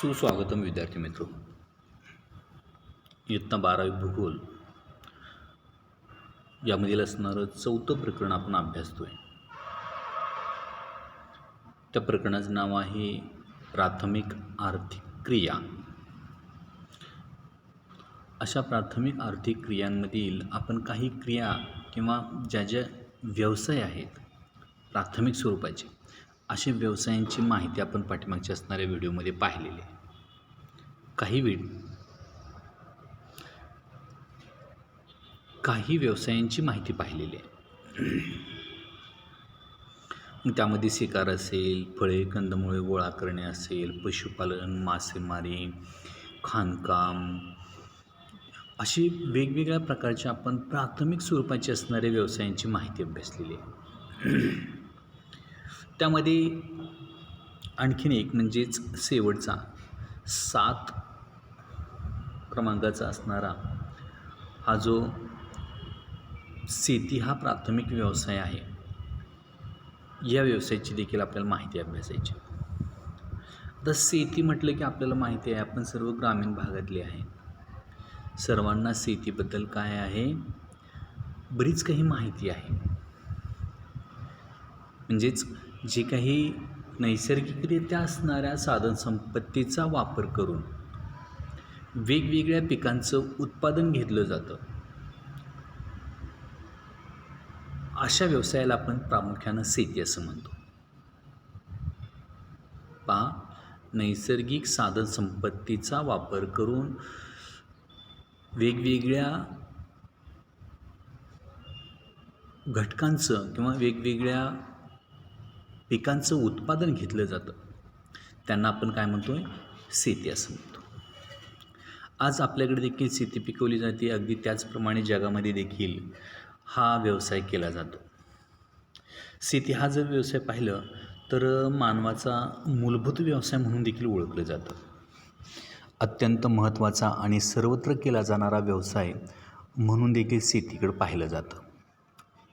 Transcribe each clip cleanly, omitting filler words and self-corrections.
सुस्वागतम विद्यार्थी मित्रो. इयत्ता 12वी भूगोल यामधील असणारं 4थं प्रकरण आपण अभ्यासतोय. त्या प्रकरणाचं नाव आहे प्राथमिक आर्थिक क्रिया. अशा प्राथमिक आर्थिक क्रियांमधील आपण काही क्रिया किंवा ज्या व्यवसाय आहेत प्राथमिक स्वरूपाचे, अशा व्यवसायांची माहिती आपण पाठीमागच्या असणाऱ्या व्हिडिओमध्ये पाहिलेली आहे. काही व्यवसायांची माहिती पाहिलेली आहे. त्यामध्ये शिकार असेल, फळे कंदमुळे गोळा करणे असेल, पशुपालन, मासेमारी, खाणकाम, अशी वेगवेगळ्या प्रकारचे आपण प्राथमिक स्वरूपाची असणाऱ्या व्यवसायांची माहिती अभ्यासलेली आहे. त्यामध्ये आणखीन एक म्हणजेच शेवटचा 7 क्रमांकाचा असणारा हा जो शेती हा प्राथमिक व्यवसाय आहे, या व्यवसायाची देखील आपल्याला माहिती अभ्यासायची. आता शेती म्हटलं की आपल्याला माहिती आहे आपण सर्व ग्रामीण भागातले आहे. सर्वांना शेतीबद्दल काय आहे, बरीच काही माहिती आहे. म्हणजेच जे काही नैसर्गिकरित्या असणाऱ्या साधनसंपत्तीचा वापर करून वेगवेगळ्या पिकांचं उत्पादन घेतलं जातं, अशा व्यवसायाला आपण प्रामुख्यानं शेती असं म्हणतो. नैसर्गिक साधनसंपत्तीचा वापर करून वेगवेगळ्या घटकांचं किंवा वेगवेगळ्या पिकांचं उत्पादन घेतलं जातं, त्यांना आपण काय म्हणतो आहे, शेती असं म्हणतो. आज आपल्याकडे देखील शेती पिकवली जाते. अगदी त्याचप्रमाणे जगामध्ये देखील हा व्यवसाय केला जातो. शेती हा जर व्यवसाय पाहिलं तर मानवाचा मूलभूत व्यवसाय म्हणून देखील ओळखलं जातं. अत्यंत महत्त्वाचा आणि सर्वत्र केला जाणारा व्यवसाय म्हणून देखील शेतीकडे पाहिलं जातं.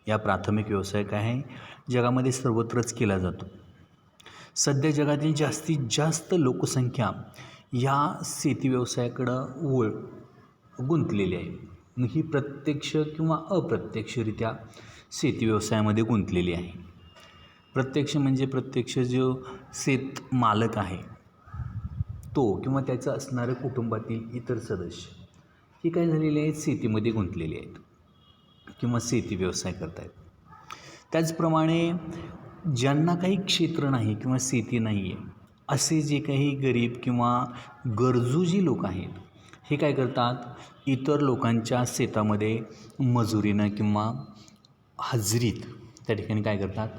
या प्राथमिक व्यवसाय काय आहे, जगामध्ये सर्वत्रच केला जातो. सध्या जगातील जास्तीत जास्त लोकसंख्या या शेती व्यवसायाकडं गुंतलेली आहे. ही प्रत्यक्ष किंवा अप्रत्यक्षरित्या शेती व्यवसायामध्ये गुंतलेली आहे. प्रत्यक्ष म्हणजे प्रत्यक्ष जो शेत मालक आहे तो किंवा त्याचं असणाऱ्या कुटुंबातील इतर सदस्य हे काय झालेले आहेत, शेतीमध्ये गुंतलेले आहेत किंवा शेती व्यवसाय करत आहेत. त्याचप्रमाणे ज्यांना काही क्षेत्र नाही किंवा शेती नाही आहे, असे जे काही गरीब किंवा गरजू जी लोक आहेत, हे काय करतात, इतर लोकांच्या शेतामध्ये मजुरीनं किंवा हजेरीत त्या ठिकाणी काय करतात,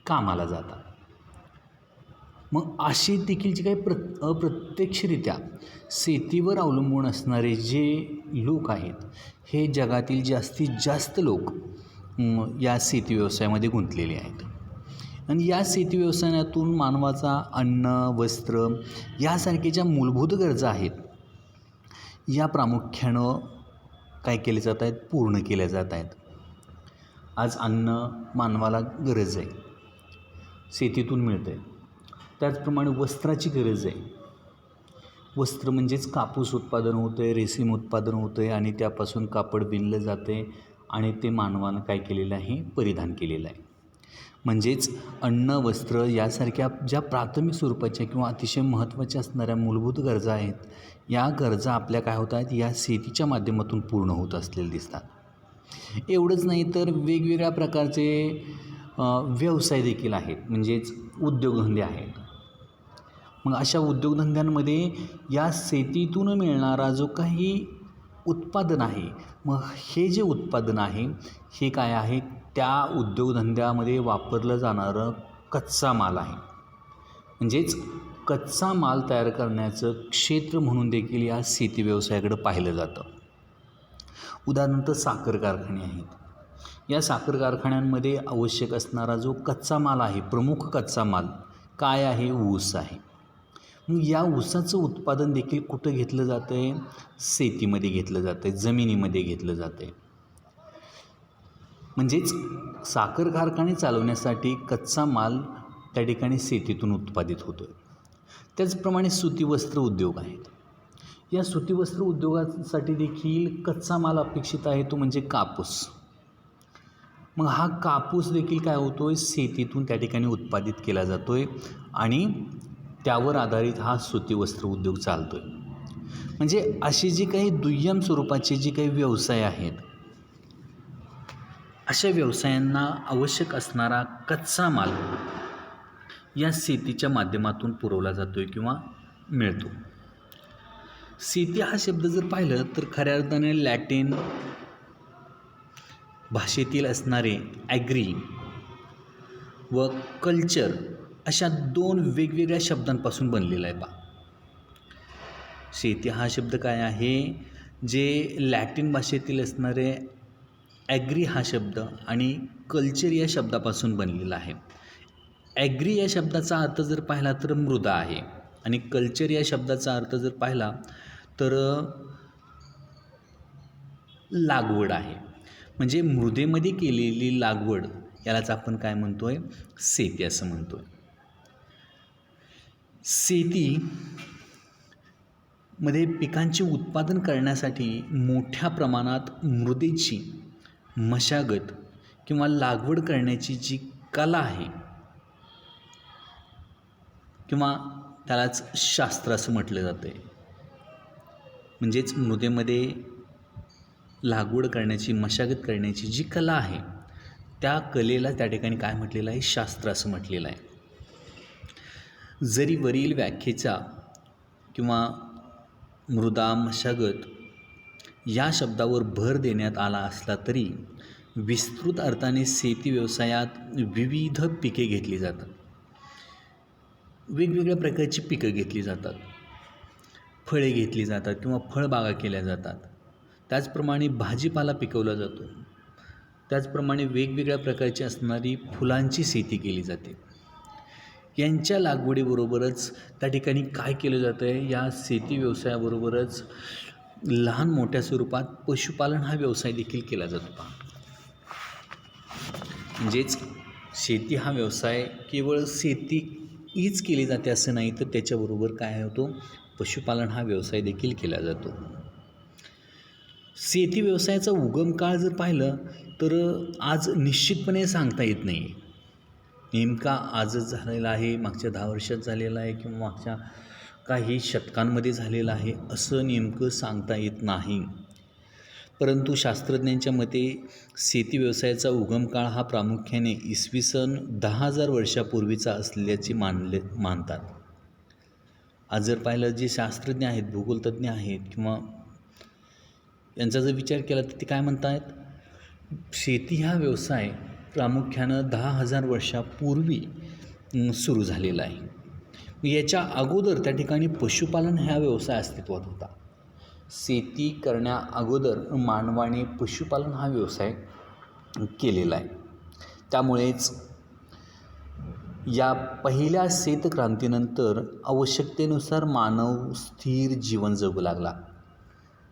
कामाला जातात. मग असे देखील जे काही अप्रत्यक्षरित्या शेतीवर अवलंबून असणारे जे लोक आहेत, हे जगातील जास्तीत जास्त लोक या शेती व्यवसायामध्ये गुंतलेले आहेत. आणि या शेती व्यवसायातून मानवाचा अन्न, वस्त्र यासारखे ज्या मूलभूत गरजा आहेत, या प्रामुख्यानं काय केले जात आहेत, पूर्ण केल्या जात आहेत. आज अन्न मानवाला गरज आहे, शेतीतून मिळतं आहे. त्याचप्रमाणे वस्त्राची गरज आहे. वस्त्र म्हणजेच कापूस उत्पादन होतं आहे, रेशीम उत्पादन होतं आहे आणि त्यापासून कापड विणलं जातं आहे आणि ते मानवानं काय केलेलं आहे, परिधान केलेलं आहे. म्हणजेच अन्न, वस्त्र यासारख्या ज्या प्राथमिक स्वरूपाच्या किंवा अतिशय महत्त्वाच्या असणाऱ्या मूलभूत गरजा आहेत, या गरजा आपल्या काय होत आहेत, या शेतीच्या माध्यमातून पूर्ण होत असलेले दिसतात. एवढंच नाही तर वेगवेगळ्या प्रकारचे व्यवसाय देखील आहेत, म्हणजेच उद्योगधंदे आहेत. मग अशा उद्योगधंद्यांमध्ये या शेतीतून मिळणारा जो काही उत्पादन आहे, मग हे जे उत्पादन आहे हे काय आहे, त्या उद्योगधंद्यामध्ये वापरलं जाणारं कच्चा माल आहे. म्हणजेच कच्चा माल तयार करण्याचं क्षेत्र म्हणून देखील या शेती व्यवसायाकडे पाहिलं जातं. उदाहरणार्थ साखर कारखाने आहेत. या साखर कारखान्यांमध्ये आवश्यक असणारा जो कच्चा माल आहे, प्रमुख कच्चा माल काय आहे, ऊस आहे. मग या ऊसाचं उत्पादन देखील कुठं घेतलं जातं आहे, शेतीमध्ये घेतलं जातं आहे, जमिनीमध्ये घेतलं जातं आहे. म्हणजेच साखर कारखाने चालवण्यासाठी कच्चा माल त्या ठिकाणी शेतीतून उत्पादित होतो आहे. त्याचप्रमाणे सुतीवस्त्र उद्योग आहेत. या सुतीवस्त्र उद्योगासाठी देखील कच्चा माल अपेक्षित आहे, तो म्हणजे कापूस. मग हा कापूस देखील काय होतो आहे, शेतीतून त्या ठिकाणी उत्पादित केला जातो आहे आणि त्यावर आधारित हा सुतीवस्त्र उद्योग चालतो आहे. म्हणजे असे जे काही दुय्यम स्वरूपाचे जे काही व्यवसाय आहेत, अशा व्यवसायांना आवश्यक असणारा कच्चा माल या शेतीच्या माध्यमातून पुरवला जातो आहे किंवा मिळतो. शेती हा शब्द जर पाहिलं तर खऱ्या अर्थाने लॅटिन भाषेतील असणारे ॲग्री व कल्चर अशा 2 वेगवेगळ्या शब्दांपासून बनलेला आहे. शेती हा शब्द काय आहे, जे लॅटिन भाषेतील असणारे ॲग्री हा शब्द आणि कल्चर या शब्दापासून बनलेला आहे. ॲग्री या शब्दाचा अर्थ जर पाहिला तर मृदा आहे आणि कल्चर या शब्दाचा अर्थ जर पाहिला तर लागवड आहे. म्हणजे मृदेमध्ये केलेली लागवड यालाच आपण काय म्हणतो आहे, शेती असं म्हणतो आहे. शेतीमध्ये पिकांचे उत्पादन करण्यासाठी मोठ्या प्रमाणात मृदेची मशागत किंवा लागवड करण्याची जी कला आहे किंवा त्यालाच शास्त्र असं म्हटलं जातं आहे. म्हणजेच मृदेमध्ये लागवड करण्याची, मशागत करण्याची जी कला आहे, त्या कलेला त्या ठिकाणी काय म्हटलेलं आहे, शास्त्र असं म्हटलेलं आहे. जरी वरील व्याख्येचा किंवा मृदा मशागत या शब्दावर भर देण्यात आला असला तरी विस्तृत अर्थाने शेती व्यवसायात विविध पिके घेतली जातात. वेगवेगळ्या प्रकारची पिकं घेतली जातात, फळे घेतली जातात किंवा फळबागा केल्या जातात. त्याचप्रमाणे भाजीपाला पिकवला जातो. त्याचप्रमाणे वेगवेगळ्या प्रकारची असणारी फुलांची शेती केली जाते. यांच्या लागवडीबरोबरच त्या ठिकाणी काय केलं जातं आहे, या शेती व्यवसायाबरोबरच लहान मोठ्या स्वरूपात पशुपालन हा व्यवसाय देखील केला जातो. म्हणजेच शेती हा व्यवसाय केवळ शेती हीच केली जाते असं नाही, तर त्याच्याबरोबर काय होतो, पशुपालन हा व्यवसाय देखील केला जातो. शेती व्यवसायाचा उगम काळ जर पाहिलं तर आज निश्चितपणे सांगता येत नाही. नेमका आजच झालेला आहे, मागच्या 10 वर्षात झालेला आहे किंवा मागच्या काही शतकांमध्ये झालेला आहे असं नेमकं सांगता येत नाही. परंतु शास्त्रज्ञांच्या मते शेती व्यवसायाचा उगम काळ हा प्रामुख्याने इसवी सन 10,000 वर्षापूर्वीचा असल्याचे मानतात. आज जर पाहिलं, जे शास्त्रज्ञ आहेत, भूगोलतज्ञ आहेत किंवा यांचा जर विचार केला तर ते काय म्हणतात, शेती हा व्यवसाय प्रामुख्यानं 10,000 वर्षापूर्वी सुरू झालेला आहे. याच्या अगोदर त्या ठिकाणी पशुपालन हा व्यवसाय अस्तित्वात होता. शेती करण्या अगोदर मानवाने पशुपालन हा व्यवसाय केलेला आहे. त्यामुळेच या पहिल्या शेतक्रांतीनंतर आवश्यकतेनुसार मानव स्थिर जीवन जगू लागला.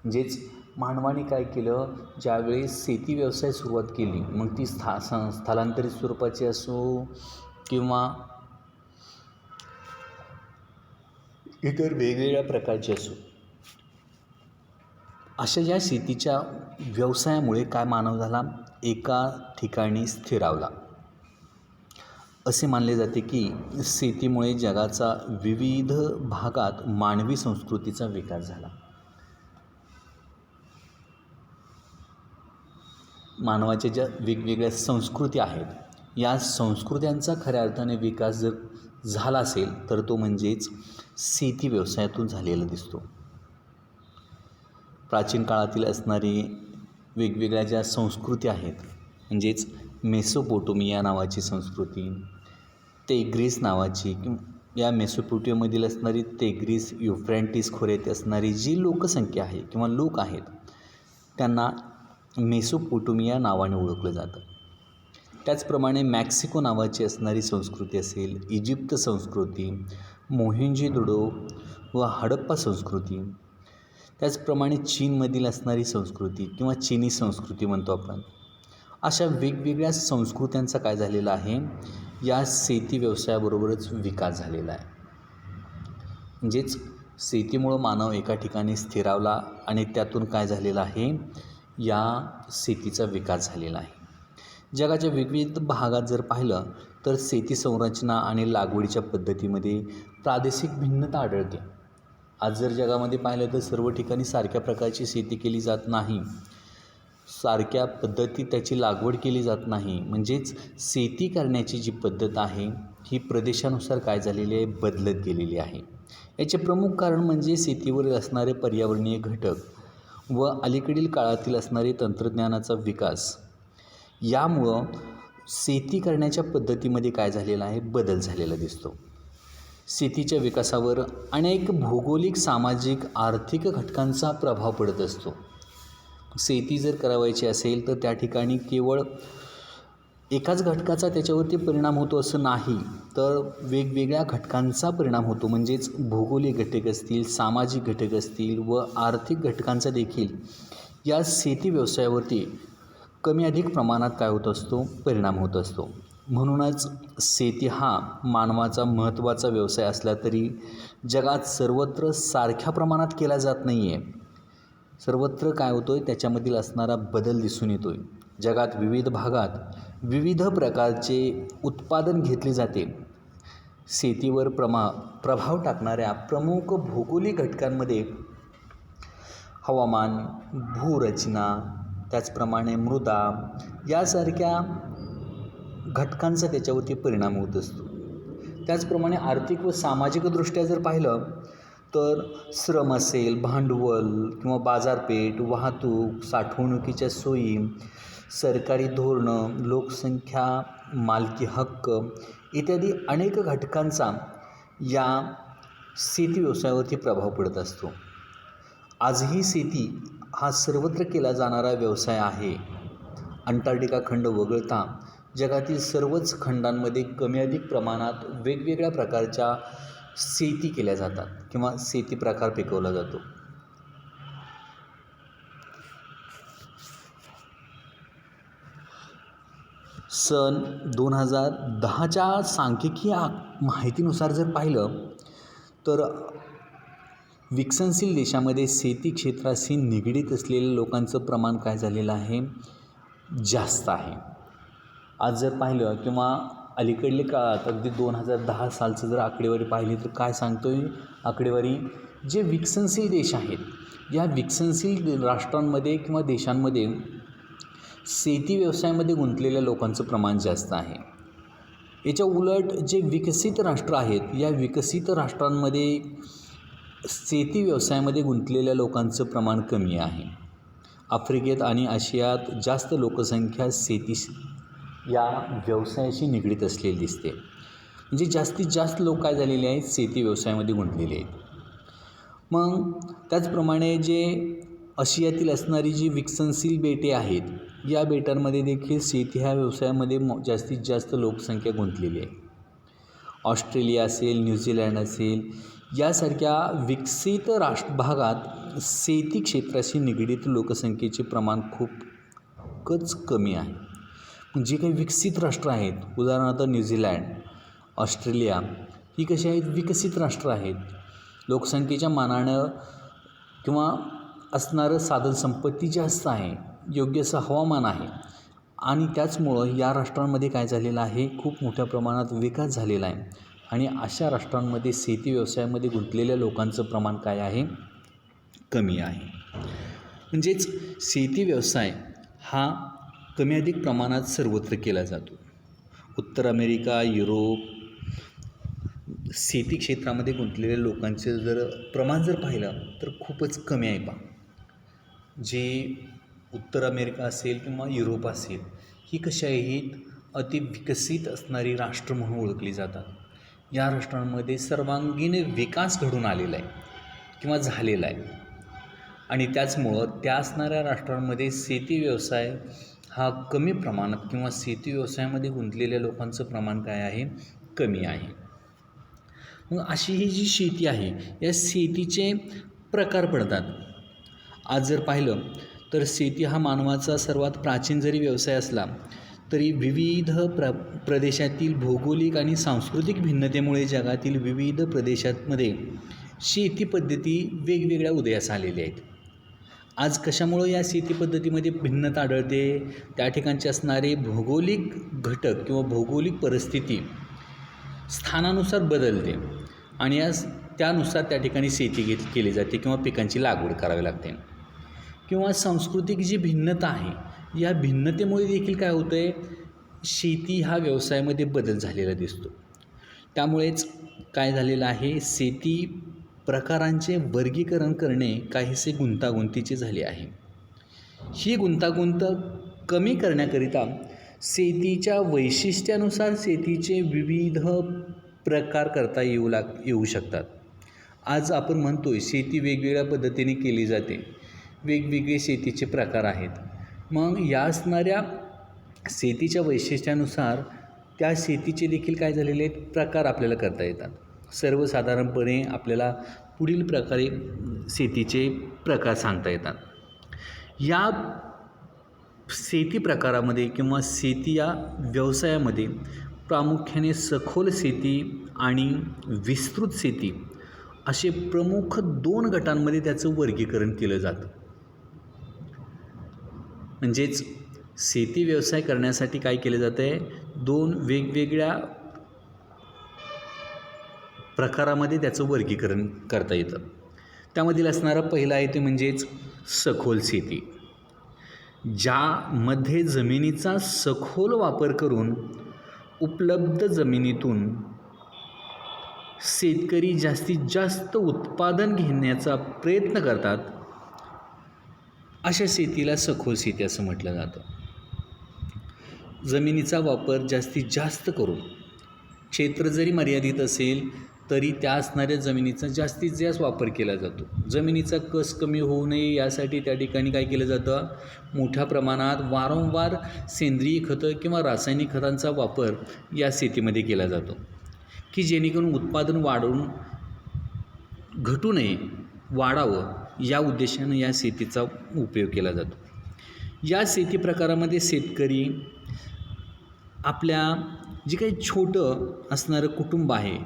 म्हणजेच मानवाने काय केलं, ज्यावेळेस शेती व्यवसाय सुरुवात केली, मग ती स्थलांतरित स्वरूपाची असो किंवा इतर वेगवेगळ्या प्रकारची असो, अशा या शेतीच्या व्यवसायामुळे काय मानव झाला, एका ठिकाणी स्थिरावला. असे मानले जाते की शेतीमुळे जगाचा विविध भागात मानवी संस्कृतीचा विकास झाला. मानवाच्या ज्या वेगवेगळ्या संस्कृती आहेत, या संस्कृत्यांचा खऱ्या अर्थाने विकास जर झाला असेल तर तो म्हणजेच शेती व्यवसायातून झालेला दिसतो. प्राचीन काळातील असणारी वेगवेगळ्या ज्या संस्कृती आहेत, म्हणजेच मेसोपोटोमिया नावाची संस्कृती, तेग्रीस नावाची, या मेसोपोटोमियामधील असणारी तेग्रीस, युफ्रॅटिस खोऱ्यात असणारी जी लोकसंख्या आहे किंवा लोक आहेत, त्यांना मेसोपोटोमिया नावाने ओळखलं जातं. त्याचप्रमाणे मॅक्सिको नावाची असणारी संस्कृती असेल, इजिप्त संस्कृती, मोहेंजोदडो व हडप्पा संस्कृती, त्याचप्रमाणे चीनमधील असणारी संस्कृती किंवा चिनी संस्कृती म्हणतो आपण, अशा वेगवेगळ्या संस्कृत्यांचा काय झालेला आहे, या शेती व्यवसायाबरोबरच विकास झालेला आहे. म्हणजेच शेतीमुळं मानव एका ठिकाणी स्थिरावला आणि त्यातून काय झालेलं आहे, या शेतीचा विकास झालेला आहे. जगाच्या विविध भागात जर पाहिलं तर शेती संरचना आणि लागवडीच्या पद्धतीमध्ये प्रादेशिक भिन्नता आढळते. आज जर जगामध्ये पाहिलं तर सर्व ठिकाणी सारख्या प्रकारची शेती केली जात नाही, सारख्या पद्धतीत त्याची लागवड केली जात नाही. म्हणजेच शेती करण्याची जी पद्धत आहे ही प्रदेशानुसार काय झालेली आहे, बदलत गेलेली आहे. याचे प्रमुख कारण म्हणजे शेतीवर असणारे पर्यावरणीय घटक व अलीकडील काळातील असणारे तंत्रज्ञानाचा विकास. यामुळं शेती करण्याच्या पद्धतीमध्ये काय झालेला आहे, बदल झालेला दिसतो. शेतीच्या विकासावर अनेक भौगोलिक, सामाजिक, आर्थिक घटकांचा प्रभाव पडत असतो. शेती जर करावायची असेल तर त्या ठिकाणी केवळ एकाच घटकाचा त्याच्यावरती परिणाम होतो असं नाही, तर वेगवेगळ्या घटकांचा परिणाम होतो. म्हणजेच भौगोलिक घटक असतील, सामाजिक घटक असतील व आर्थिक घटकांचा देखील या शेती व्यवसायावरती कमी अधिक प्रमाणात काय होत असतो, परिणाम होत असतो. म्हणूनच शेती हा मानवाचा महत्त्वाचा व्यवसाय असला तरी जगात सर्वत्र सारख्या प्रमाणात केला जात नाही आहे. सर्वत्र काय होतो आहे, त्याच्यामधील असणारा बदल दिसून येतो आहे. जगात विविध भागात विविध प्रकारचे उत्पादन घेतले जाते. शेतीवर प्रभाव टाकणाऱ्या प्रमुख भौगोलिक घटकांमध्ये हवामान, भूरचना, त्याचप्रमाणे मृदा यासारख्या घटकांचा त्याच्यावरती परिणाम होत असतो. त्याचप्रमाणे आर्थिक व सामाजिकदृष्ट्या जर पाहिलं तर श्रम असेल, भांडवल किंवा बाजारपेठ, वाहतूक, साठवणुकीच्या सोयी, सरकारी धोरणं, लोकसंख्या, मालकी हक्क इत्यादी अनेक घटकांचा या शेती व्यवसायावरती प्रभाव पडत असतो. आजही शेती हा सर्वत्र केला जाणारा व्यवसाय आहे. अंटार्क्टिका खंड वगळता जगातील सर्वच खंडांमध्ये कमी अधिक प्रमाणात वेगवेगळ्या प्रकारच्या शेती केल्या जातात किंवा शेती प्रकार पिकवला जातो. सन 2010च्या सांख्यिकी माहितीनुसार जर पाहिलं तर विकसनशील देशामध्ये शेती क्षेत्राशी निगडीत असलेल्या लोकांचं प्रमाण काय झालेलं आहे, जास्त आहे. आज जर पाहिलं किंवा अलीकडल्या काळात अगदी 2010 सालचं जर आकडेवारी पाहिली तर काय सांगतो आहे आकडेवारी, जे विकसनशील देश आहेत या विकसनशील राष्ट्रांमध्ये किंवा देशांमध्ये शेती व्यवसायामध्ये गुंतलेल्या लोकांचं प्रमाण जास्त आहे. याच्या उलट जे विकसित राष्ट्र आहेत या विकसित राष्ट्रांमध्ये शेती व्यवसायामध्ये गुंतलेल्या लोकांचं प्रमाण कमी आहे. आफ्रिकेत आणि आशियात जास्त लोकसंख्या शेती या व्यवसायाशी निगडीत असलेली दिसते. म्हणजे जास्तीत जास्त लोक काय झालेले आहेत, शेती व्यवसायामध्ये गुंतलेले आहेत. मग त्याचप्रमाणे जे आशियातील असणारी जी विकसनशील बेटे आहेत या बेटांमध्ये देखील शेती ह्या व्यवसायामध्ये जास्तीत जास्त लोकसंख्या गुंतलेली आहे. ऑस्ट्रेलिया असेल, न्यूझीलँड असेल यासारख्या विकसित भागात शेती क्षेत्राशी निगडीत लोकसंख्येचे प्रमाण खूपच कमी आहे. जे काही विकसित राष्ट्र आहेत, उदाहरणार्थ न्यूझीलँड, ऑस्ट्रेलिया ही कशी आहेत, विकसित राष्ट्र आहेत. लोकसंख्येच्या मानानं किंवा असणारं साधनसंपत्ती जास्त आहे, योग्य असं हवामान आहे आणि त्याचमुळं या राष्ट्रांमध्ये काय झालेलं आहे, खूप मोठ्या प्रमाणात विकास झालेला आहे. आणि अशा राष्ट्रांमध्ये शेती व्यवसायामध्ये गुंतलेल्या लोकांचं प्रमाण काय आहे, कमी आहे. म्हणजेच शेती व्यवसाय हा कमी अधिक प्रमाणात सर्वत्र केला जातो. उत्तर अमेरिका, युरोप शेती क्षेत्रामध्ये गुंतलेल्या लोकांचे जर प्रमाण जर पाहिलं तर खूपच कमी आहे. जे उत्तर अमेरिका असेल किंवा युरोप असेल ही कशी आहेत, अतिविकसित असणारी राष्ट्र म्हणून ओळखली जातात. या राष्ट्रांमध्ये सर्वांगीण विकास घडून आलेला आहे किंवा झालेला आहे आणि त्याचमुळं त्या असणाऱ्या राष्ट्रांमध्ये शेती व्यवसाय हा कमी प्रमाणात किंवा शेती व्यवसायामध्ये गुंतलेल्या लोकांचं प्रमाण काय आहे, कमी आहे. मग अशी ही जी शेती आहे या शेतीचे प्रकार पडतात. आज जर पाहिलं तर शेती हा मानवाचा सर्वात प्राचीन जरी व्यवसाय असला तरी विविध प्रदेशातील भौगोलिक आणि सांस्कृतिक भिन्नतेमुळे जगातील विविध प्रदेशांमध्ये शेती पद्धती वेगवेगळ्या उदयास आलेल्या आहेत. आज कशामुळं या शेती पद्धतीमध्ये भिन्नता आढळते? त्या ठिकाणचे असणारे भौगोलिक घटक किंवा भौगोलिक परिस्थिती स्थानानुसार बदलते आणि त्यानुसार त्या ठिकाणी शेती केली जाते किंवा पिकांची लागवड करावी लागते. किंवा सांस्कृतिक जी भिन्नता आहे, या भिन्नतेमुळे देखील काय होतं आहे, शेती हा व्यवसायामध्ये बदल झालेला दिसतो. त्यामुळेच काय झालेलं आहे, शेती प्रकारांचे वर्गीकरण करणे काहीसे गुंतागुंतीचे झाले आहे. ही गुंतागुंत कमी करण्याकरिता शेतीच्या वैशिष्ट्यानुसार शेतीचे विविध प्रकार करता येऊ शकतात. आज आपण म्हणतोय शेती वेगवेगळ्या पद्धतीने केली जाते, वेगवेगळे शेतीचे प्रकार आहेत. मग या असणाऱ्या शेतीच्या वैशिष्ट्यानुसार त्या शेतीचे देखील काय झालेले आहेत, प्रकार आपल्याला करता येतात. सर्वसाधारणपणे आपल्याला पुढील प्रकारे शेतीचे प्रकार सांगता येतात. या शेती प्रकारामध्ये किंवा शेती या व्यवसायामध्ये प्रामुख्याने सखोल शेती आणि विस्तृत शेती असे प्रमुख 2 गटांमध्ये त्याचं वर्गीकरण केलं जातं. म्हणजेच शेती व्यवसाय करण्यासाठी काय केलं जातं आहे, 2 वेगवेगळ्या प्रकारामध्ये त्याचं वर्गीकरण करता येतं. त्यामधील असणारा पहिला आहे ते म्हणजेच सखोल शेती, ज्यामध्ये जमिनीचा सखोल वापर करून उपलब्ध जमिनीतून शेतकरी जास्तीत जास्त उत्पादन घेण्याचा प्रयत्न करतात. अशा शेतीला सखोल शेती असं म्हटलं जातं. जमिनीचा वापर जास्तीत जास्त करून, क्षेत्र जरी मर्यादित असेल तरी त्या असणाऱ्या जमिनीचा जास्तीत जास्त वापर केला जातो. जमिनीचा कस कमी होऊ नये यासाठी त्या ठिकाणी काय केलं जातं, मोठ्या प्रमाणात वारंवार सेंद्रिय खतं किंवा रासायनिक खतांचा वापर या शेतीमध्ये केला जातो, की जेणेकरून उत्पादन घटू नये, वाढावं या उद्देशानं या शेतीचा उपयोग केला जातो. या शेती प्रकारामध्ये शेतकरी आपल्या जे काही छोटं असणारं कुटुंब आहे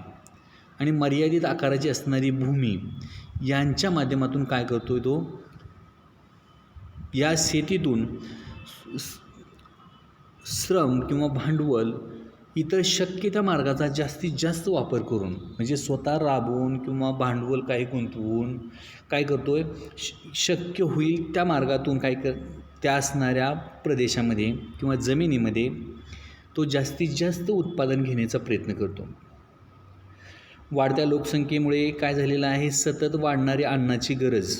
आणि मर्यादित आकाराची असणारी भूमी यांच्या माध्यमातून काय करतो आहे, तो या शेतीतून श्रम किंवा भांडवल इतर शक्य त्या मार्गाचा जास्तीत जास्त वापर करून, म्हणजे स्वतः राबवून किंवा भांडवल काही गुंतवून काय करतो आहे, शक्य होईल त्या मार्गातून त्या असणाऱ्या प्रदेशामध्ये किंवा जमिनीमध्ये तो जास्तीत जास्त उत्पादन घेण्याचा प्रयत्न करतो. वाढत्या लोकसंख्येमुळे काय झालेलं आहे, सतत वाढणारी अन्नाची गरज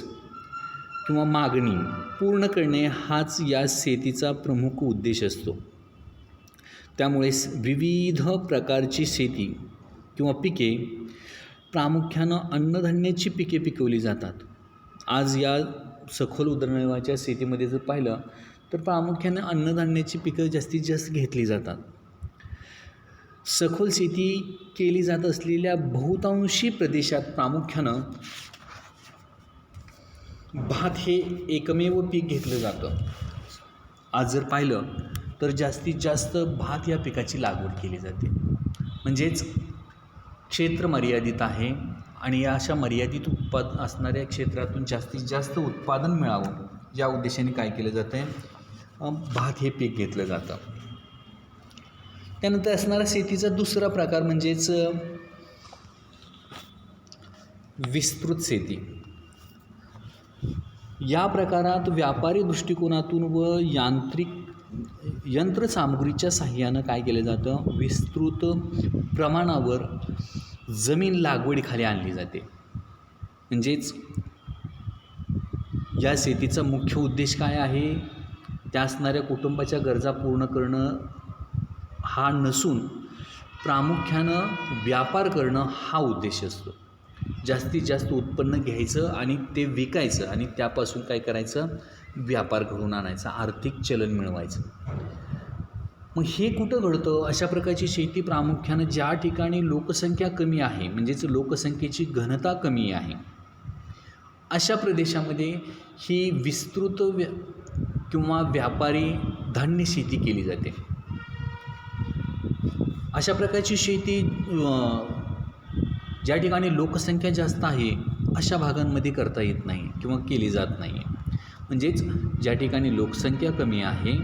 किंवा मागणी पूर्ण करणे हाच या शेतीचा प्रमुख उद्देश असतो. त्यामुळे विविध प्रकारची शेती किंवा पिके, प्रामुख्यानं अन्नधान्याची पिके पिकवली जातात. आज या सखोल उदरनिर्वाहाच्या शेतीमध्ये जर पाहिलं तर प्रामुख्याने अन्नधान्याची पिकं जास्तीत जास्त घेतली जातात. सखोल शेती केली जात असलेल्या बहुतांशी प्रदेशात प्रामुख्यानं भात हे एकमेव पीक घेतलं जातं. आज जर पाहिलं तर जास्तीत जास्त भात या पिकाची लागवड केली जाते. म्हणजेच क्षेत्र मर्यादित आहे आणि या अशा मर्यादित असणाऱ्या क्षेत्रातून जास्तीत जास्त उत्पादन मिळावं या उद्देशाने काय केलं जातं आहे, भात हे पीक घेतलं जातं. त्यानंतर असणारा शेतीचा दुसरा प्रकार म्हणजेच विस्तृत शेती. या प्रकारात व्यापारी दृष्टिकोनातून व यंत्रसामुग्रीच्या साहाय्यानं काय केलं जातं, विस्तृत प्रमाणावर जमीन लागवडीखाली आणली जाते. म्हणजेच या शेतीचा मुख्य उद्देश काय आहे, त्या असणाऱ्या कुटुंबाच्या गरजा पूर्ण करणं हा नसून प्रामुख्यानं व्यापार करणं हा उद्देश असतो. जास्तीत जास्त उत्पन्न घ्यायचं आणि ते विकायचं आणि त्यापासून काय करायचं, व्यापार घडवून आणायचा, आर्थिक चलन मिळवायचं. मग हे कुठं घडतं, अशा प्रकारची शेती प्रामुख्यानं ज्या ठिकाणी लोकसंख्या कमी आहे, म्हणजेच लोकसंख्येची घनता कमी आहे, अशा प्रदेशामध्ये ही विस्तृत किंवा व्यापारी धान्य शेती केली जाते. अशा प्रकारची शेती ज्या ठिकाणी लोकसंख्या जास्त आहे अशा भागांमध्ये करता येत नाही किंवा केली जात नाही. म्हणजेच ज्या ठिकाणी लोकसंख्या कमी आहे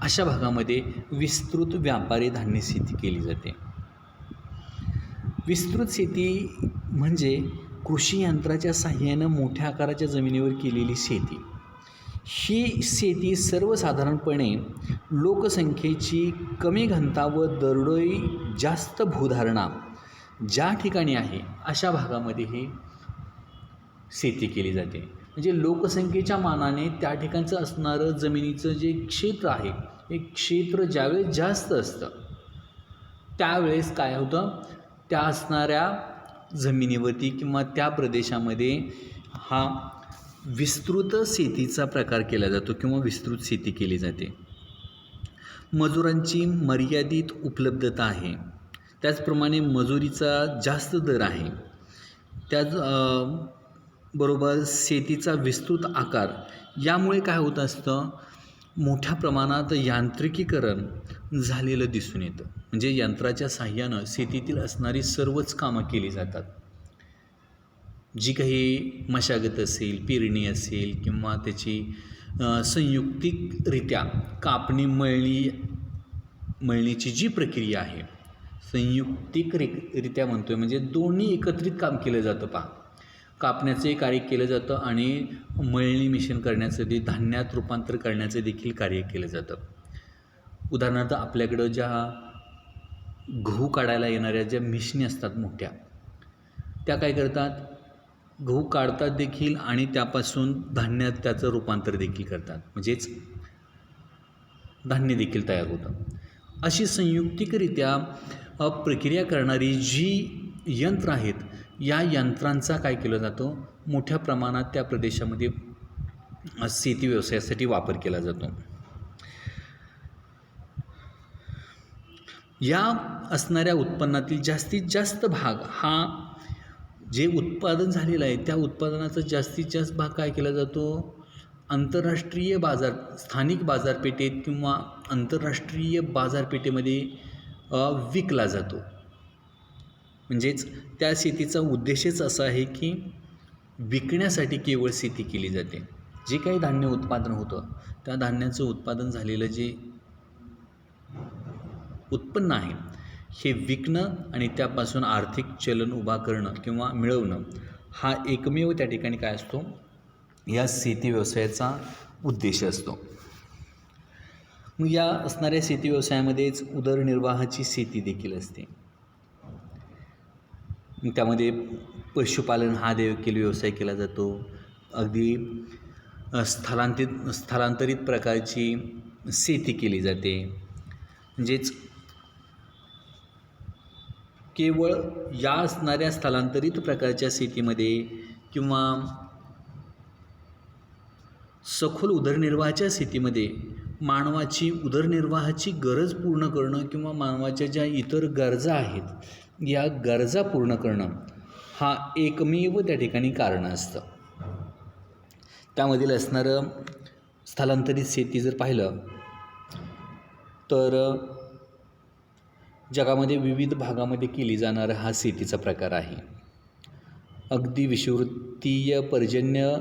अशा भागामध्ये विस्तृत व्यापारी धान्य शेती केली जाते. विस्तृत शेती म्हणजे कृषी यंत्राच्या साहाय्यानं मोठ्या आकाराच्या जमिनीवर केलेली शेती. ही शेती सर्वसाधारणपणे लोकसंख्येची कमी घनता व दरडोई जास्त भूधारणा ज्या ठिकाणी आहे अशा भागामध्ये ही शेती केली जाते. म्हणजे लोकसंख्येच्या मानाने त्या ठिकाणचं असणारं जमिनीचं जे क्षेत्र आहे हे क्षेत्र ज्यावेळेस जास्त असतं त्यावेळेस काय होतं, त्या असणाऱ्या जमिनीवरती किंवा त्या प्रदेशामध्ये हा विस्तृत शेतीचा प्रकार केला जातो किंवा विस्तृत शेती केली जाते. मजुरांची मर्यादित उपलब्धता आहे, त्याचप्रमाणे मजुरीचा जास्त दर आहे, त्याच बरोबर शेतीचा विस्तृत आकार. यामुळे काय होत असतं, मोठ्या प्रमाणात यांत्रिकीकरण झालेलं दिसून येतं. म्हणजे यंत्राच्या साहाय्यानं शेतीतील असणारी सर्वच कामं केली जातात. जी काही मशागत असेल, पेरणी असेल किंवा त्याची संयुक्तिकरित्या कापणी मळणीची जी प्रक्रिया आहे संयुक्तिकरित्या म्हणतो आहे, म्हणजे दोन्ही एकत्रित काम केलं जातं. कापण्याचे कार्य केलं जातं आणि मळणी मिश्रण करण्याचं ते धान्यात रूपांतर करण्याचं देखील कार्य केलं जातं. उदाहरणार्थ आपल्याकडं ज्या गहू काढायला येणाऱ्या ज्या मिशनी असतात मोठ्या, त्या काय करतात, गहू काढतात देखील आणि त्यापासून धान्यात त्याचं रूपांतर देखील करतात, म्हणजेच धान्य देखील तयार होतं. अशी संयुक्तिकरित्या प्रक्रिया करणारी जी यंत्र आहेत या यंत्रांचा काय केलं जातो, मोठ्या प्रमाणात त्या प्रदेशामध्ये शेती व्यवसायासाठी वापर केला जातो. या असणाऱ्या उत्पन्नातील जास्तीत जास्त भाग हा जे उत्पादन झालेलं आहे त्या उत्पादनाचा जास्तीत जास्त भाग काय केला जातो, आंतरराष्ट्रीय बाजार, स्थानिक बाजारपेठेत किंवा आंतरराष्ट्रीय बाजारपेठेमध्ये विकला जातो. म्हणजेच त्या शेतीचा उद्देशच असा आहे की विकण्यासाठी केवळ शेती केली जाते. जे काही धान्य उत्पादन होतं त्या धान्याचं उत्पादन झालेलं जे उत्पन्न आहे हे विकणं आणि त्यापासून आर्थिक चलन उभा करणं किंवा मिळवणं हा एकमेव त्या ठिकाणी काय असतो, या शेती व्यवसायाचा उद्देश असतो. मग या असणाऱ्या शेती व्यवसायामध्येच उदरनिर्वाहाची शेती देखील असते. त्यामध्ये पशुपालन हा देखील व्यवसाय केला जातो. अगदी स्थलांतरित प्रकारची शेती केली जाते. म्हणजेच केवळ या असणाऱ्या स्थलांतरित प्रकारच्या शेतीमध्ये किंवा सखोल उदरनिर्वाहाच्या शेतीमध्ये मानवाची उदरनिर्वाहाची गरज पूर्ण करणं किंवा मानवाच्या ज्या इतर गरजा आहेत या गरजा पूर्ण करणं हा एकमेव त्या ठिकाणी कारण असतं. त्यामधील असणारं स्थलांतरित शेती जर पाहिलं तर जगामध्ये विविध भागामध्ये केली जाणारा हा शेतीचा प्रकार आहे. अगदी विषुववृत्तीय पर्जन्य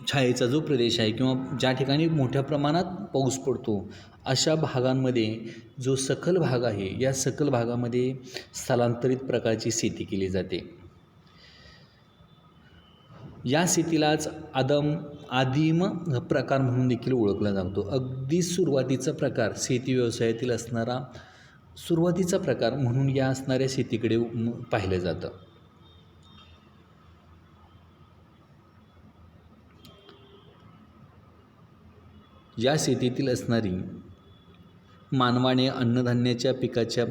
छायेचा जो प्रदेश आहे किंवा ज्या ठिकाणी मोठ्या प्रमाणात पाऊस पडतो अशा भागांमध्ये जो सखल भाग आहे या सखल भागामध्ये स्थलांतरित प्रकारची शेती केली जाते. या शेतीलाच आदिम प्रकार म्हणून देखील ओळखला जातो. अगदी सुरुवातीचा प्रकार शेती व्यवसायातील असणारा सुरुवातीचा प्रकार म्हणून या असणाऱ्या शेतीकडे पाहिलं जातं. या शेतीतील असणारी मानवाने अन्नधान्याच्या पिकाच्या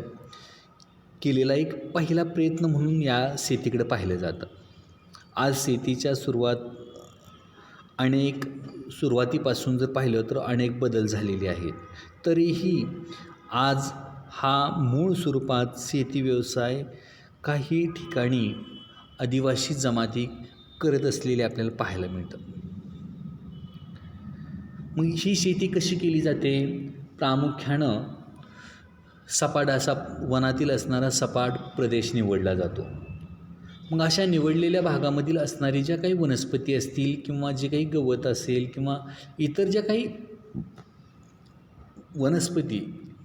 केलेला एक पहिला प्रयत्न म्हणून या शेतीकडे पाहिलं जातं. आज शेतीच्या सुरुवातीपासून जर पाहिलं तर अनेक बदल झालेले आहेत. तरीही आज हा मूळ स्वरूपात शेती व्यवसाय काही ठिकाणी आदिवासी जमाती करत असलेले आपल्याला पाहायला मिळतं. मग ही शेती कशी केली जाते, प्रामुख्यानं सपाट असा वनातील असणारा सपाट प्रदेश निवडला जातो. मग अशा निवडलेल्या भागामधील असणारी ज्या काही वनस्पती असतील किंवा जे काही गवत असेल किंवा इतर ज्या काही वनस्पती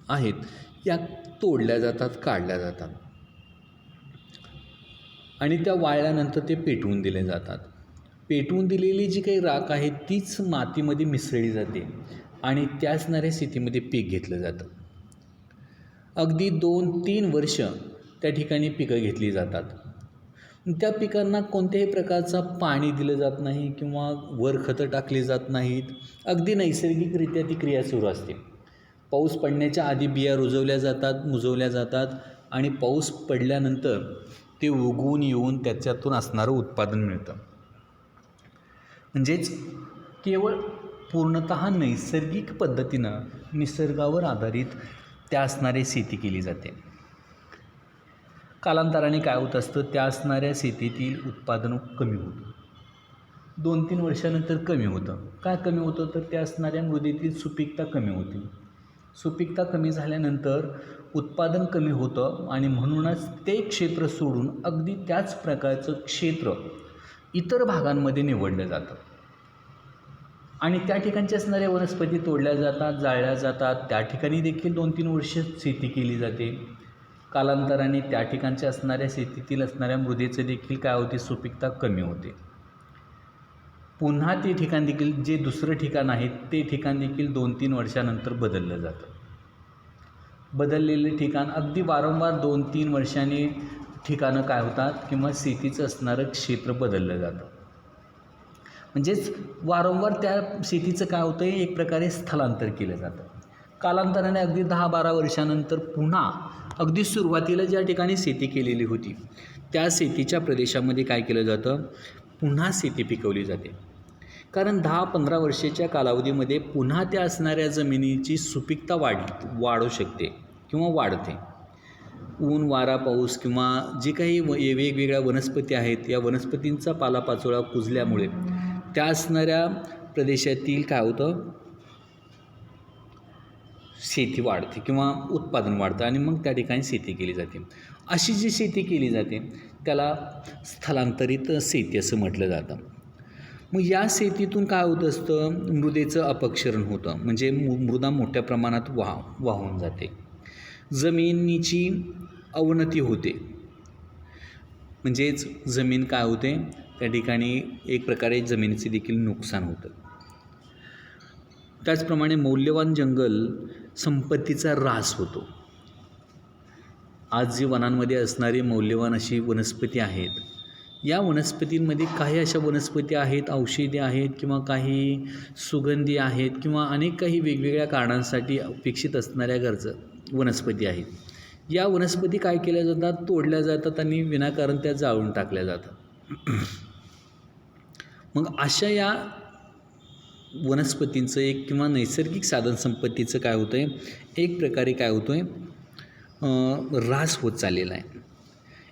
आहेत या तोडल्या जातात, काढल्या जातात आणि त्या वाळल्यानंतर ते पेटवून दिले जातात. पेटवून दिलेली जी काही राख आहे तीच मातीमध्ये मिसळली जाते आणि त्या असणाऱ्या शेतीमध्ये पीक घेतलं जातं. अगदी 2-3 वर्ष त्या ठिकाणी पिकं घेतली जातात. त्या पिकांना कोणत्याही प्रकारचं पाणी दिलं जात नाही किंवा वर खतं टाकली जात नाहीत. अगदी नैसर्गिकरित्या ती क्रिया सुरू असते. पाऊस पडण्याच्या आधी बिया रुजवल्या जातात, मुजवल्या जातात आणि पाऊस पडल्यानंतर ते उगवून येऊन त्याच्यातून असणारं उत्पादन मिळतं. म्हणजेच केवळ पूर्णतः नैसर्गिक पद्धतीनं निसर्गावर आधारित त्या असणारी शेती केली जाते. कालांतराने काय होत असतं, त्या असणाऱ्या शेतीतील उत्पादन कमी होतं. 2-3 वर्षानंतर कमी होतं. काय कमी होतं तर त्या असणाऱ्या मृदेतील सुपीकता कमी होती. सुपीकता कमी झाल्यानंतर उत्पादन कमी होतं आणि म्हणूनच ते क्षेत्र सोडून अगदी त्याच प्रकारचं क्षेत्र इतर भागांमध्ये निवडलं जातं आणि त्या ठिकाणच्या असणाऱ्या वनस्पती तोडल्या जातात, जाळल्या जातात. त्या ठिकाणी देखील 2-3 वर्ष शेती केली जाते. कालांतराने त्या ठिकाणच्या असणाऱ्या शेतीतील असणाऱ्या मृदेचं देखील काय होते, सुपीकता कमी होते. पुन्हा ते ठिकाण देखील जे दुसरं ठिकाण आहे ते ठिकाण देखील 2-3 वर्षानंतर बदललं जातं. बदललेले ठिकाण अगदी वारंवार 2-3 वर्षांनी ठिकाणं काय होतात किंवा शेतीचं असणारं क्षेत्र बदललं जातं. म्हणजेच वारंवार त्या शेतीचं काय होतं, एक प्रकारे स्थलांतर केलं जातं. कालांतराने अगदी 10-12 वर्षानंतर पुन्हा अगदी सुरुवातीला ज्या ठिकाणी शेती केलेली होती त्या शेतीच्या प्रदेशामध्ये काय केलं जातं, पुन्हा शेती पिकवली जाते. कारण 10-15 वर्षाच्या कालावधीमध्ये पुन्हा त्या असणाऱ्या जमिनीची सुपीकता वाढू शकते किंवा वाढते. ऊन, वारा, पाऊस किंवा जे काही वेगवेगळ्या वनस्पती आहेत या वनस्पतींचा पालापाचोळा कुजल्यामुळे त्या असणाऱ्या प्रदेशातील काय होतं, शेती वाढते किंवा उत्पादन वाढतं आणि मग त्या ठिकाणी शेती केली जाते. अशी जी शेती केली जाते त्याला स्थलांतरित शेती असं म्हटलं जातं. मग या शेतीतून काय होत असतं, मृदेचं अपक्षरण होतं. म्हणजे मृदा मोठ्या प्रमाणात वाहून जाते. जमिनीची अवनती होते. म्हणजेच जमीन काय होते, त्या ठिकाणी एक प्रकारे जमिनीचे देखील नुकसान होतं. त्याचप्रमाणे मौल्यवान जंगल संपत्तीचा ऱ्हास होतो. आज जी वनांमध्ये असणारी मौल्यवान अशी वनस्पती आहेत, या वनस्पतींमध्ये काही अशा वनस्पती आहेत, औषधी आहेत किंवा काही सुगंधी आहेत किंवा अनेक काही वेगवेगळ्या कारणांसाठी अपेक्षित असणाऱ्या वनस्पती आहेत. या वनस्पती काय केल्या जातात, तोडल्या जातात आणि विनाकारण त्या जाळून टाकल्या जातात. मग अशा या वनस्पतींचं एक किंवा नैसर्गिक साधनसंपत्तीचं काय होतं आहे, एक प्रकारे काय होतो आहे, ऱ्हास होत चाललेला आहे.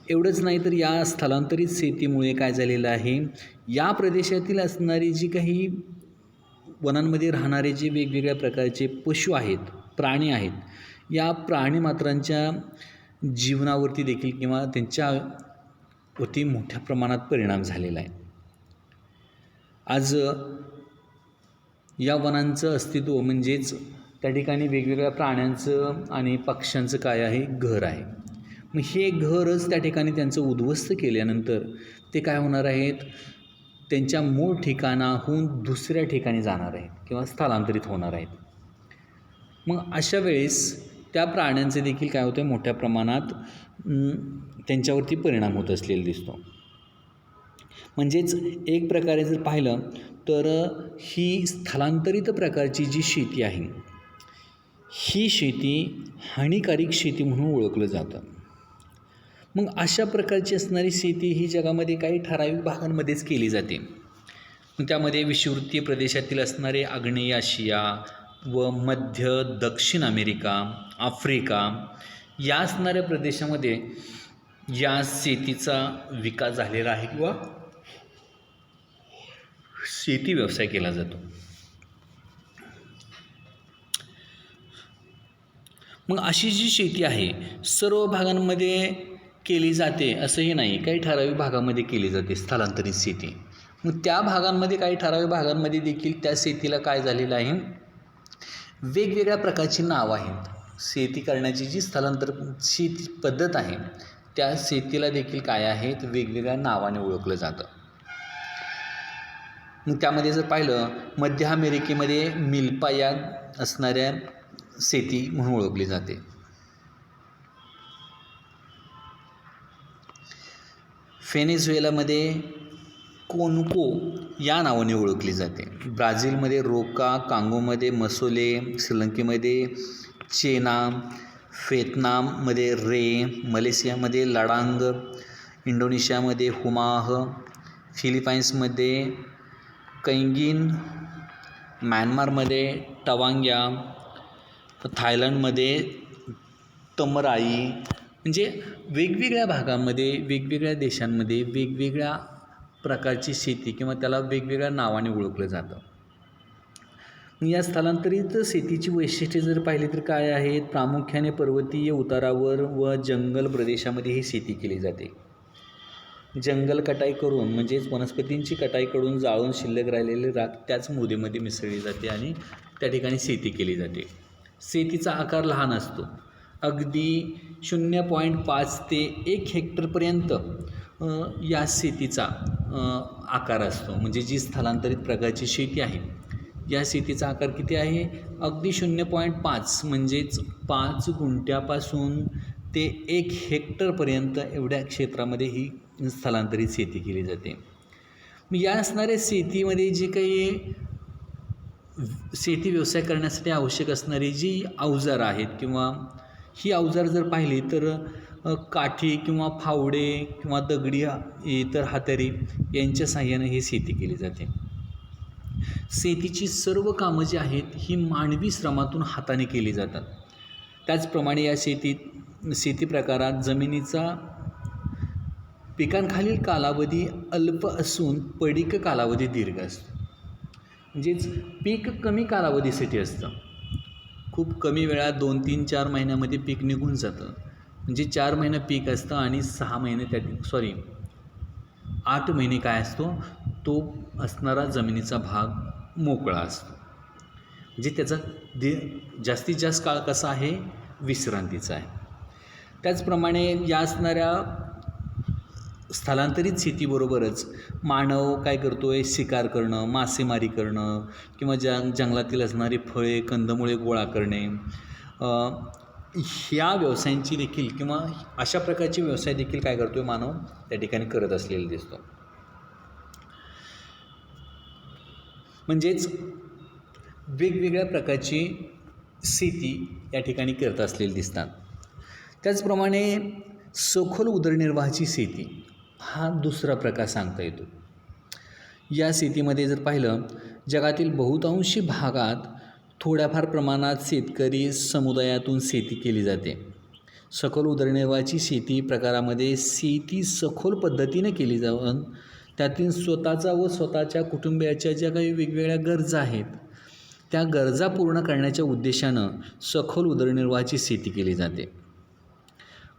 एवढंच नाही तर या स्थलांतरित शेतीमुळे काय झालेलं आहे, या प्रदेशातील असणारी जी काही वनांमध्ये राहणारे जे वेगवेगळ्या प्रकारचे पशु आहेत, प्राणी आहेत, या प्राणीमात्रांच्या जीवनावरती देखील किंवा त्यांच्यावरती मोठ्या प्रमाणात परिणाम झालेला आहे. आज या वनांचं अस्तित्व म्हणजेच त्या ठिकाणी वेगवेगळ्या प्राण्यांचं आणि पक्ष्यांचं काय आहे, घर आहे. मग हे घरच त्या ठिकाणी त्यांचं उद्ध्वस्त केल्यानंतर ते काय होणार आहेत, त्यांच्या मूळ ठिकाणाहून दुसऱ्या ठिकाणी जाणार आहेत किंवा स्थलांतरित होणार आहेत. मग अशा वेळेस त्या प्राण्यांचे देखील काय होतं, मोठ्या प्रमाणात त्यांच्यावरती परिणाम होत असलेला दिसतो. म्हणजेच एक प्रकारे जर पाहिलं तर ही स्थलांतरित प्रकारची जी शेती आहे, ही शेती हानिकारक शेती म्हणून ओळखलं जातं. मग अशा प्रकारची असणारी शेती ही जगामध्ये काही ठराविक भागांमध्येच केली जाते. मग त्यामध्ये विषुववृत्तीय प्रदेशातील असणारे आग्नेय आशिया व मध्य दक्षिण अमेरिका, आफ्रिका या असणाऱ्या प्रदेशामध्ये या शेतीचा विकास झालेला आहे किंवा शेती व्यवसाय केला जातो. मग अशी जी शेती आहे सर्व भागांमध्ये केली जाते असंही नाही, काही ठराविक भागामध्ये केली जाते स्थलांतरित शेती. मग त्या भागांमध्ये काही ठराविक भागांमध्ये देखील त्या शेतीला काय झालेलं आहे, वेगवेगळ्या प्रकारची नावं आहेत. शेती करण्याची जी स्थलांतर शेती पद्धत आहे त्या शेतीला देखील काय आहेत, वेगवेगळ्या नावाने ओळखलं जातं. मग त्यामध्ये जर पाहिलं, मध्य अमेरिकेमध्ये मिल्पा या असणाऱ्या शेती म्हणून ओळखली जाते. व्हेनेझुएलामध्ये कोन्को या नावाने ओळखली जाते. ब्राझीलमध्ये रोका, कांगोमध्ये मसोले, श्रीलंकेमध्ये चेना, व्हिएतनाममध्ये रे, मलेशियामध्ये लडांग, इंडोनेशियामध्ये हुमाह, फिलिपाईन्समध्ये कैंगिन, म्यानमारमध्ये टवांग्या, थायलंडमध्ये तमराई. म्हणजे वेगवेगळ्या भागांमध्ये वेगवेगळ्या देशांमध्ये वेगवेगळ्या प्रकारची शेती किंवा त्याला वेगवेगळ्या नावाने ओळखलं जातं. या स्थलांतरित शेतीची वैशिष्ट्ये जर पाहिली तर काय आहेत, प्रामुख्याने पर्वतीय उतारावर व जंगल प्रदेशामध्ये ही शेती केली जाते. जंगल कटाई करून म्हणजेच वनस्पतींची कटाई करून जाळून शिल्लक राहिलेले राख त्याच मृदेमध्ये मिसळली जाते आणि त्या ठिकाणी शेती केली जाते. शेतीचा आकार लहान असतो, अगदी 0.5 ते 1 हेक्टरपर्यंत या शेतीचा आकार असतो. म्हणजे जी स्थलांतरित प्रकारची शेती आहे या शेतीचा आकार किती आहे, अगदी 0.5 म्हणजेच 5 गुंठ्यापासून ते 1 हेक्टरपर्यंत एवढ्या क्षेत्रामध्ये ही स्थलांतरित शेती केली जाते. मग या असणाऱ्या शेतीमध्ये जे काही शेती व्यवसाय करण्यासाठी आवश्यक असणारी जी अवजार आहेत किंवा ही अवजार जर पाहिली तर काठी किंवा फावडे किंवा दगडी इतर हात्यारी यांच्या साहाय्याने ही शेती केली जाते. शेतीची सर्व कामं जी आहेत ही मानवी श्रमातून हाताने केली जातात. त्याचप्रमाणे या शेती प्रकारात जमिनीचा पिकांखालील कालावधी अल्प असून पडीक कालावधी दीर्घ असतो. म्हणजेच पीक कमी कालावधीसाठी असतं, खूप कमी वेळात 2, 3, 4 महिन्यामध्ये पीक निघून जातं. म्हणजे 4 महिने पीक असतं आणि 6 महिने 8 महिने काय असतो, तो असणारा जमिनीचा भाग मोकळा असतो. म्हणजे त्याचा जास्तीत जास्त काळ कसा आहे, विश्रांतीचा आहे. त्याचप्रमाणे या असणाऱ्या स्थलांतरित शेतीबरोबरच मानव काय करतो आहे, शिकार करणं, मासेमारी करणं किंवा जंगलातील असणारी फळे कंदमुळे गोळा करणे, ह्या व्यवसायांची देखील किंवा अशा प्रकारचे व्यवसाय देखील काय करतो आहे, मानव त्या ठिकाणी करत असलेला दिसतो. म्हणजेच वेगवेगळ्या प्रकारची शेती या ठिकाणी करत असलेली दिसतात. त्याचप्रमाणे सखोल उदरनिर्वाहाची शेती हा दुसरा प्रकार सांगता येतो. या शेतीमध्ये जर पाहिलं, जगातील बहुतांशी भागात थोड्याफार प्रमाणात शेतकरी समुदायातून शेती केली जाते. सखोल उदरनिर्वाहाची शेती प्रकारामध्ये शेती सखोल पद्धतीने केली जाऊन त्यातील स्वतःचा व स्वतःच्या कुटुंबियाच्या ज्या काही वेगवेगळ्या गरजा आहेत त्या गरजा पूर्ण करण्याच्या उद्देशानं सखोल उदरनिर्वाहाची शेती केली जाते.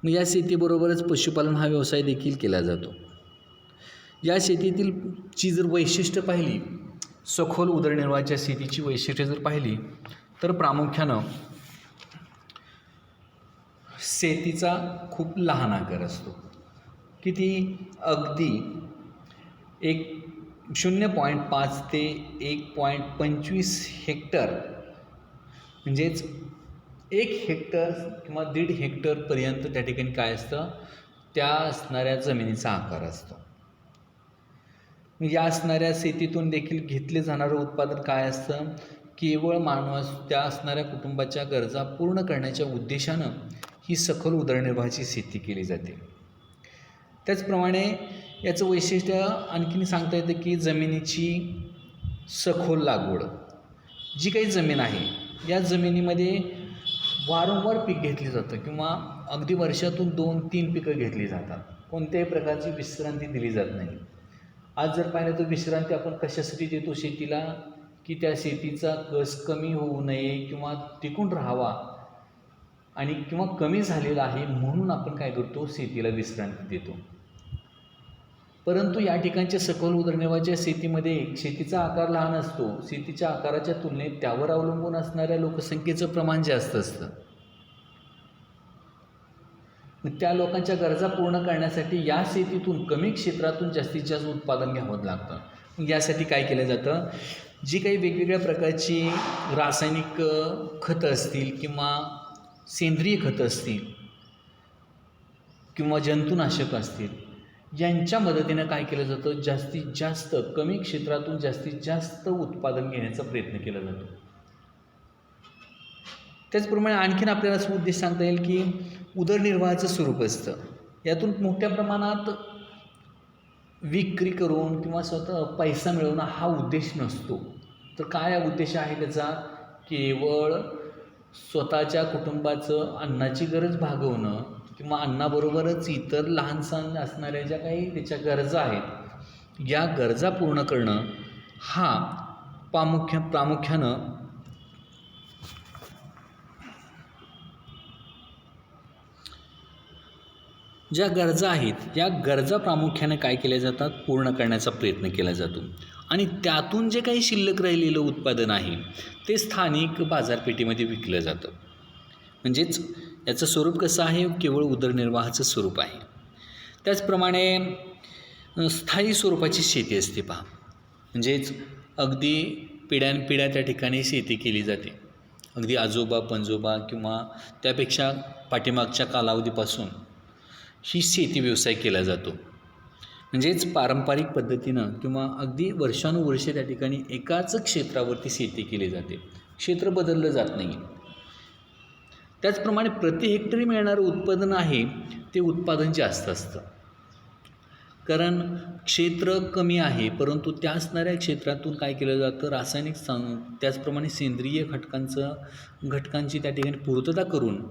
मग या शेतीबरोबरच पशुपालन हा व्यवसाय देखील केला जातो. या शेतीतील ची जर वैशिष्ट्य पाहिली, सखोल उदरनिर्वाहाच्या शेतीची वैशिष्ट्ये जर पाहिली तर प्रामुख्यानं शेतीचा खूप लहान आकार असतो. किती, अगदी 0.5 ते 1.25 हेक्टर म्हणजेच 1 हेक्टर किंवा 1.5 हेक्टरपर्यंत त्या ठिकाणी काय असतं, त्या असणाऱ्या जमिनीचा आकार असतो. या असणाऱ्या शेतीतून देखील घेतले जाणारं उत्पादन काय असतं, केवळ मानवास त्या असणाऱ्या कुटुंबाच्या गरजा पूर्ण करण्याच्या उद्देशानं ही सखोल उदरनिर्वाहाची शेती केली जाते. त्याचप्रमाणे याचं वैशिष्ट्य आणखीन सांगता येतं की जमिनीची सखोल लागवड. जी काही जमीन आहे या जमिनीमध्ये वारंवार पीक घेतले जातं किंवा अगदी वर्षातून 2-3 पिकं घेतली जातात. कोणत्याही प्रकारची विश्रांती दिली जात नाही. आज जर पाहिलं तर विश्रांती आपण कशासाठी देतो शेतीला, की त्या शेतीचा कस कमी होऊ नये किंवा टिकून राहावा आणि किंवा कमी झालेला आहे म्हणून आपण काय करतो, शेतीला विश्रांती देतो. परंतु या ठिकाणच्या सखोल उदरनिर्वाहाच्या शेतीमध्ये शेतीचा आकार लहान असतो. शेतीच्या आकाराच्या तुलनेत त्यावर अवलंबून असणाऱ्या लोकसंख्येचं प्रमाण जास्त असतं. मग त्या लोकांच्या गरजा पूर्ण करण्यासाठी या शेतीतून कमी क्षेत्रातून जास्तीत जास्त उत्पादन घ्यावं लागतं. मग यासाठी काय केलं जातं, जी काही वेगवेगळ्या प्रकारची रासायनिक खतं असतील किंवा सेंद्रिय खतं असतील किंवा जंतुनाशक असतील, यांच्या मदतीनं काय केलं जातं, जास्तीत जास्त कमी क्षेत्रातून जास्तीत जास्त उत्पादन घेण्याचा प्रयत्न केला जातो. त्याचप्रमाणे आणखीन आपल्याला असं उद्देश सांगता येईल की उदरनिर्वाहाचं स्वरूप असतं. यातून मोठ्या प्रमाणात विक्री करून किंवा स्वतः पैसा मिळवणं हा उद्देश नसतो. तर काय उद्देश आहे त्याचा, केवळ स्वतःच्या कुटुंबाचं अन्नाची गरज भागवणं किंवा अन्नाबरोबरच इतर लहान सहान असणाऱ्या ज्या काही त्याच्या गरजा आहेत, या गरजा पूर्ण करणं हा प्रामुख्यानं ज्या गरजा आहेत या गरजा प्रामुख्याने काय केल्या जातात, पूर्ण करण्याचा प्रयत्न केला जातो. आणि त्यातून जे काही शिल्लक राहिलेलं उत्पादन आहे ते स्थानिक बाजारपेठेमध्ये विकलं जातं. म्हणजेच याचं स्वरूप कसं आहे, केवळ उदरनिर्वाहाचं स्वरूप आहे. त्याचप्रमाणे स्थायी स्वरूपाची शेती असते पहा. म्हणजेच अगदी पिढ्यानपिढ्या त्या ठिकाणी शेती केली जाते. अगदी आजोबा पणजोबा किंवा त्यापेक्षा पाठीमागच्या कालावधीपासून ही शेती व्यवसाय केला जातो. म्हणजेच पारंपरिक पद्धतीनं किंवा अगदी वर्षानुवर्षे त्या ठिकाणी एकाच क्षेत्रावरती शेती केली जाते. क्षेत्र बदललं जात नाही. त्याचप्रमाणे प्रति हेक्टरी मिळणारं उत्पादन आहे ते उत्पादन जास्त असतं. कारण क्षेत्र कमी आहे, परंतु त्या असणाऱ्या क्षेत्रातून काय केलं जातं, रासायनिक त्याचप्रमाणे सेंद्रिय घटकांची त्या ठिकाणी पूर्तता करून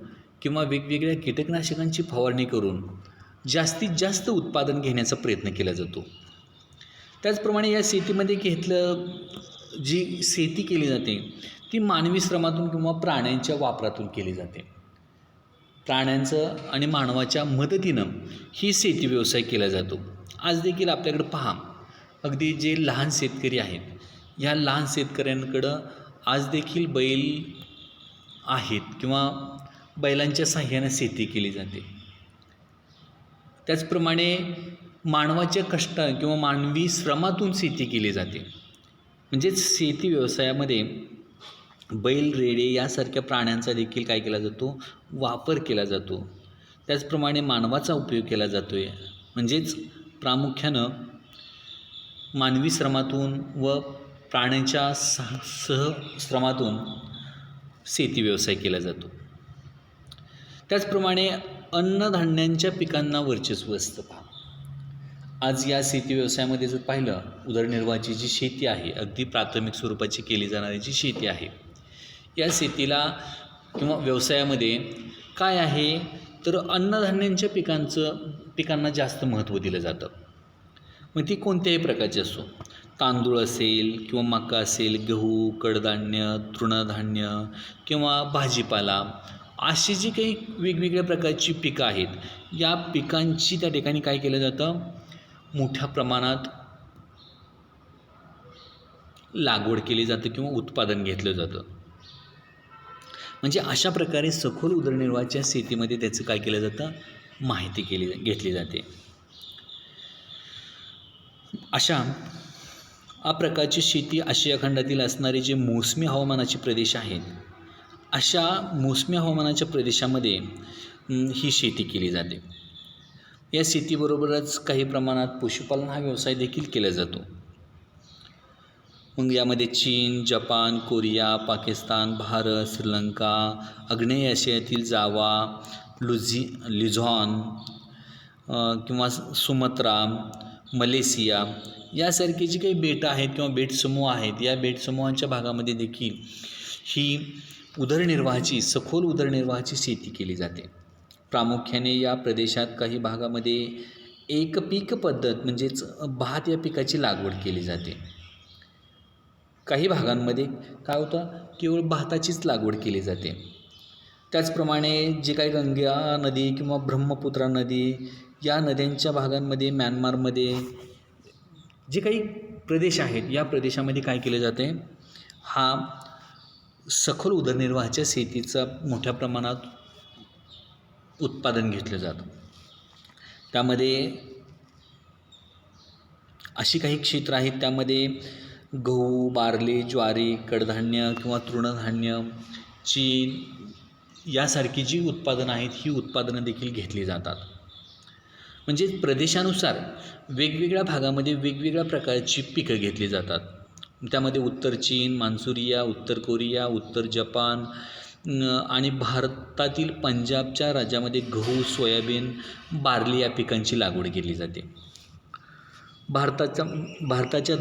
किंवा वेगवेगळ्या कीटकनाशकांची फवारणी करून जास्तीत जास्त उत्पादन घेण्याचा प्रयत्न केला जातो. त्याचप्रमाणे या शेतीमध्ये जी शेती केली जाते ती मानवी श्रमातून किंवा प्राण्यांच्या वापरातून केली जाते. प्राण्यांचं आणि मानवाच्या मदतीनं ही शेती व्यवसाय केला जातो. आज देखील आपल्याकडं पहा, अगदी जे लहान शेतकरी आहेत, ह्या लहान शेतकऱ्यांकडं आज देखील बैल आहेत किंवा बैलांच्या साहाय्यानं शेती केली जाते. त्याचप्रमाणे मानवाच्या कष्ट किंवा मानवी श्रमातून शेती केली जाते. म्हणजेच शेती व्यवसायामध्ये बैल, रेडे यासारख्या प्राण्यांचा देखील काय केला जातो, वापर केला जातो. त्याचप्रमाणे मानवाचा उपयोग केला जातो आहे. म्हणजेच प्रामुख्यानं मानवी श्रमातून व प्राण्यांच्या सहश्रमातून शेती व्यवसाय केला जातो. त्याचप्रमाणे अन्नधान्यांच्या पिकांना वर्चस्व असतं पहा. आज या शेती व्यवसायामध्ये जर पाहिलं, उदरनिर्वाहाची जी शेती आहे, अगदी प्राथमिक स्वरूपाची केली जाणारी जी शेती आहे, या शेतीला किंवा व्यवसायामध्ये काय आहे तर अन्नधान्यांच्या पिकांना जास्त महत्त्व दिलं जातं. मग ती कोणत्याही प्रकारची असो, तांदूळ असेल किंवा मका असेल, गहू, कडधान्य, तृणधान्य किंवा भाजीपाला, अशी जी काही वेगवेगळ्या प्रकारची पिकं आहेत, या पिकांची त्या ठिकाणी काय केलं जातं, मोठ्या प्रमाणात लागवड केली जाते किंवा उत्पादन घेतलं जातं. म्हणजे अशा प्रकारे सखोल उदरनिर्वाहाच्या शेतीमध्ये त्याचं काय केलं जातं, माहिती घेतली जाते. अशा प्रकारची शेती आशिया खंडातील असणारे जे मोसमी हवामानाचे प्रदेश आहेत, अशा मोसमी हवामानाच्या प्रदेशामध्ये ही शेती केली जाते. या शेतीबरोबरच काही प्रमाणात पशुपालन हा व्यवसाय देखील केला जातो. मग यामध्ये चीन, जपान, कोरिया, पाकिस्तान, भारत, श्रीलंका, आग्नेय आशियातील जावा, लुझॉन किंवा सुमात्रा, मलेशिया यासारखी जी काही बेटं आहेत किंवा बेट समूह आहेत, या बेट समूहांच्या भागामध्ये देखील ही सखोल उदरनिर्वाहाची शेती केली जाते. प्रामुख्याने या प्रदेशात काही भागामध्ये एकपीक पद्धत म्हणजेच भात या पिकाची लागवड केली जाते. काही भागांमध्ये काय होतं, केवळ भाताचीच लागवड केली जाते. त्याचप्रमाणे जे काही गंगा नदी किंवा ब्रह्मपुत्रा नदी या नद्यांच्या भागांमध्ये म्यानमारमध्ये जे काही प्रदेश आहेत या प्रदेशामध्ये काय केले जाते, हा सखोल उदरनिर्वाहाच्या शेतीचा मोठ्या प्रमाणात उत्पादन घेतलं जातं. त्यामध्ये अशी काही क्षेत्र आहेत, त्यामध्ये गहू, बार्ली, ज्वारी, कडधान्य किंवा तृणधान्य, चीन यासारखी जी उत्पादनं आहेत ही उत्पादनं देखील घेतली जातात. म्हणजे प्रदेशानुसार वेगवेगळ्या भागामध्ये वेगवेगळ्या प्रकारची पिकं घेतली जातात. त्यामध्ये उत्तर चीन, मान्सूरिया, उत्तर कोरिया, उत्तर जपान आणि भारतातील पंजाबच्या राज्यामध्ये गहू, सोयाबीन, बार्ली या पिकांची लागवड केली जाते. भारताच्या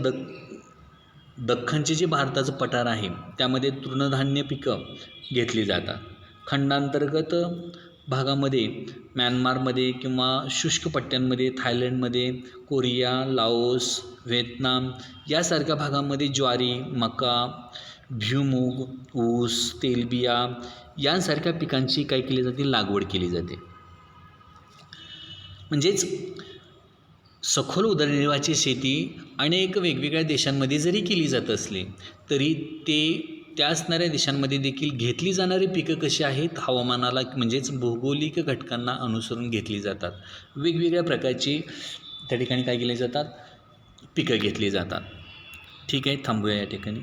दख्खनचे जे भारताचं पठार आहे त्यामध्ये तृणधान्य पिकं घेतली जातात. खंडांतर्गत भागामध्ये म्यानमारमध्ये किंवा शुष्क पट्ट्यांमध्ये थायलंडमध्ये, कोरिया, लाओस, व्हिएतनाम यासारख्या भागामध्ये ज्वारी, मका, भुईमूग, ऊस, तेलबिया यांसारख्या पिकांची काय केली जाते, लागवड केली जाते. म्हणजेच सखोल उदरनिर्वाहाची शेती अनेक वेगवेगळ्या देशांमध्ये जरी केली जात असली तरी त्या असणाऱ्या देशांमध्ये देखील घेतली जाणारी पिकं कशी आहेत, हवामानाला म्हणजेच भौगोलिक घटकांना अनुसरून घेतली जातात. वेगवेगळ्या प्रकारची त्या ठिकाणी काय केली जातात, पिकं घेतली जातात. ठीक आहे, थांबूया या ठिकाणी.